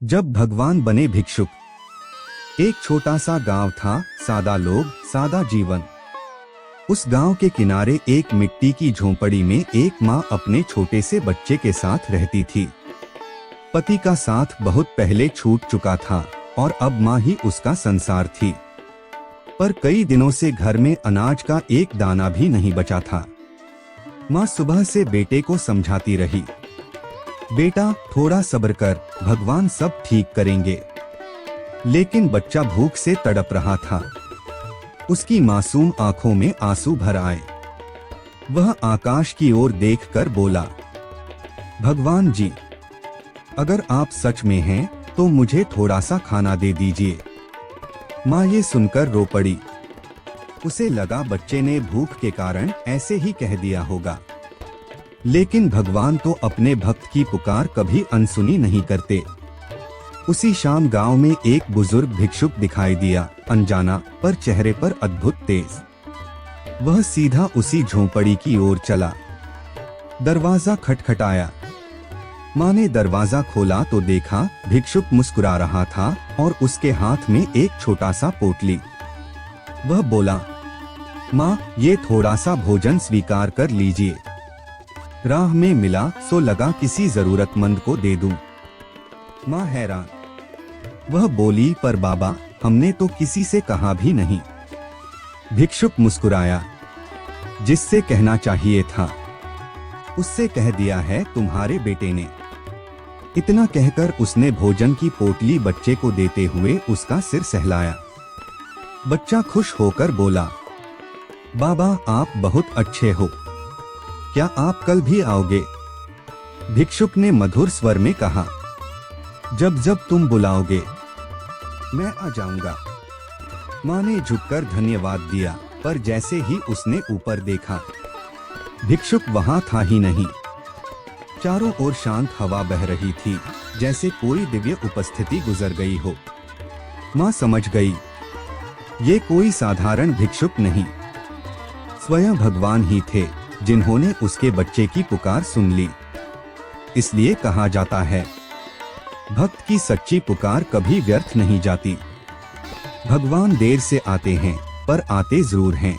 जब भगवान बने भिक्षुक। एक छोटा सा गांव था, सादा लोग, सादा जीवन। उस गांव के किनारे एक मिट्टी की झोंपड़ी में एक माँ अपने छोटे से बच्चे के साथ रहती थी। पति का साथ बहुत पहले छूट चुका था और अब माँ ही उसका संसार थी। पर कई दिनों से घर में अनाज का एक दाना भी नहीं बचा था। माँ सुबह से बेटे को समझाती रही, बेटा थोड़ा सब्र कर, भगवान सब ठीक करेंगे। लेकिन बच्चा भूख से तड़प रहा था। उसकी मासूम आंखों में आंसू भर आए। वह आकाश की ओर देखकर बोला, भगवान जी, अगर आप सच में हैं तो मुझे थोड़ा सा खाना दे दीजिए। माँ ये सुनकर रो पड़ी। उसे लगा बच्चे ने भूख के कारण ऐसे ही कह दिया होगा। लेकिन भगवान तो अपने भक्त की पुकार कभी अनसुनी नहीं करते। उसी शाम गांव में एक बुजुर्ग भिक्षुक दिखाई दिया, अनजाना पर चेहरे पर अद्भुत तेज। वह सीधा उसी झोंपड़ी की ओर चला। दरवाजा खटखटाया। माँ ने दरवाजा खोला तो देखा भिक्षुक मुस्कुरा रहा था और उसके हाथ में एक छोटा सा पोटली। वह बोला, माँ ये थोड़ा सा भोजन स्वीकार कर लीजिए। राह में मिला सो लगा किसी जरूरतमंद को दे दूं। माँ हैरान। वह बोली, पर बाबा हमने तो किसी से कहा भी नहीं। भिक्षुक मुस्कुराया, जिससे कहना चाहिए था उससे कह दिया है तुम्हारे बेटे ने। इतना कहकर उसने भोजन की पोटली बच्चे को देते हुए उसका सिर सहलाया। बच्चा खुश होकर बोला, बाबा आप बहुत अच्छे हो, क्या आप कल भी आओगे? भिक्षुक ने मधुर स्वर में कहा, जब जब तुम बुलाओगे मैं आ जाऊंगा। माँ ने झुककर धन्यवाद दिया, पर जैसे ही उसने ऊपर देखा भिक्षुक वहां था ही नहीं। चारों ओर शांत हवा बह रही थी, जैसे कोई दिव्य उपस्थिति गुजर गई हो। माँ समझ गई, ये कोई साधारण भिक्षुक नहीं, स्वयं भगवान ही थे जिन्होंने उसके बच्चे की पुकार सुन ली। इसलिए कहा जाता है, भक्त की सच्ची पुकार कभी व्यर्थ नहीं जाती। भगवान देर से आते हैं पर आते जरूर हैं।